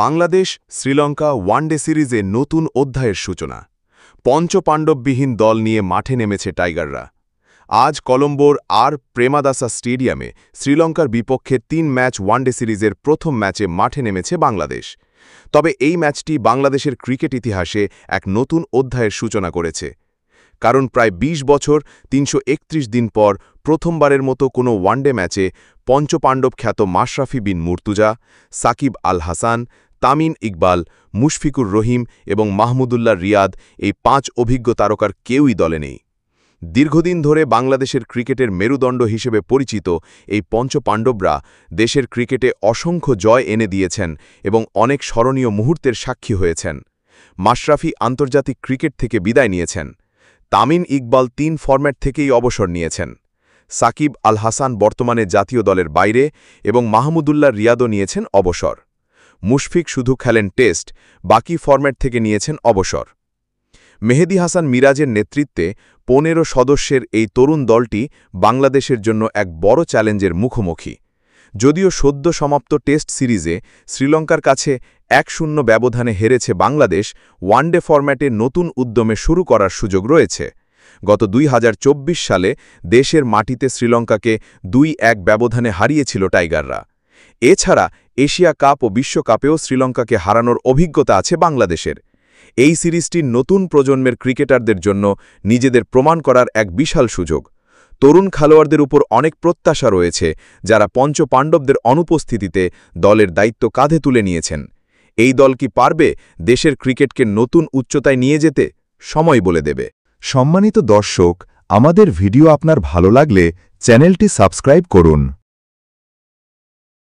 Bangladesh Sri Lanka one day সিরিজে নতুন অধ্যায়ের সূচনা। পঞ্চপাণ্ডববিহীন দল নিয়ে মাঠে নেমেছে টাইগাররা। আজ কলম্বোর আর প্রেমাদাসা স্টেডিয়ামে শ্রীলঙ্কার বিপক্ষে ৩ ম্যাচ ওয়ানডে সিরিজের প্রথম ম্যাচে মাঠে নেমেছে বাংলাদেশ। তবে এই ম্যাচটি বাংলাদেশের ক্রিকেট ইতিহাসে এক নতুন অধ্যায়ের সূচনা করেছে। কারণ প্রায় ২০ বছর ৩৩১ দিন পর প্রথমবারের মতো কোনো ওয়ানডে ম্যাচে পঞ্চপাণ্ডব খ্যাত মাশরাফি বিন মুর্তুজা, সাকিব আল হাসান, তামিম ইকবাল, মুশফিকুর রহিম এবং মাহমুদুল্লাহ রিয়াদ এই ৫ অভিজ্ঞ তারকার কেউই দলে নেই। দীর্ঘদিন ধরে বাংলাদেশের ক্রিকেটের মেরুদণ্ড হিসেবে পরিচিত এই পঞ্চপাণ্ডবরা দেশের ক্রিকেটে অসংখ্য জয় এনে দিয়েছেন এবং অনেক স্মরণীয় মুহূর্তের সাক্ষী হয়েছেন। মাশরাফি আন্তর্জাতিক ক্রিকেট থেকে বিদায় নিয়েছেন। তামিম ইকবাল ৩ ফরম্যাট থেকেই অবসর নিয়েছেন। সাকিব আল হাসান বর্তমানে জাতীয় দলের বাইরে এবং মাহমুদুল্লাহ রিয়াদও নিয়েছেন অবসর। মুশফিক শুধু খেলেন টেস্ট, বাকি ফরম্যাট থেকে নিয়েছেন অবসর। মেহেদী হাসান মিরাজের নেতৃত্বে ১৫ সদস্যের এই তরুণ দলটি বাংলাদেশের জন্য এক বড় চ্যালেঞ্জের মুখোমুখি। যদিও সদ্য সমাপ্ত টেস্ট সিরিজে শ্রীলঙ্কার কাছে ১-০ ব্যবধানে হেরেছে বাংলাদেশ, ওয়ানডে ফরম্যাটে নতুন উদ্যমে শুরু করার সুযোগ রয়েছে। গত ২০২৪ সালে দেশের মাটিতে শ্রীলঙ্কাকে ২-১ ব্যবধানে হারিয়েছিল টাইগাররা। এছাড়া এশিয়া কাপ ও বিশ্বকাপেও শ্রীলঙ্কাকে হারানোর অভিজ্ঞতা আছে বাংলাদেশের। এই সিরিজটি নতুন প্রজন্মের ক্রিকেটারদের জন্য নিজেদের প্রমাণ করার এক বিশাল সুযোগ। তরুণ খেলোয়াড়দের উপর অনেক প্রত্যাশা রয়েছে, যারা পঞ্চপাণ্ডবদের অনুপস্থিতিতে দলের দায়িত্ব কাঁধে তুলে নিয়েছেন। এই দল কি পারবে দেশের ক্রিকেটকে নতুন উচ্চতায় নিয়ে যেতে? সময় বলে দেবে। সম্মানিত দর্শক, আমাদের ভিডিও আপনার ভালো লাগলে চ্যানেলটি সাবস্ক্রাইব করুন।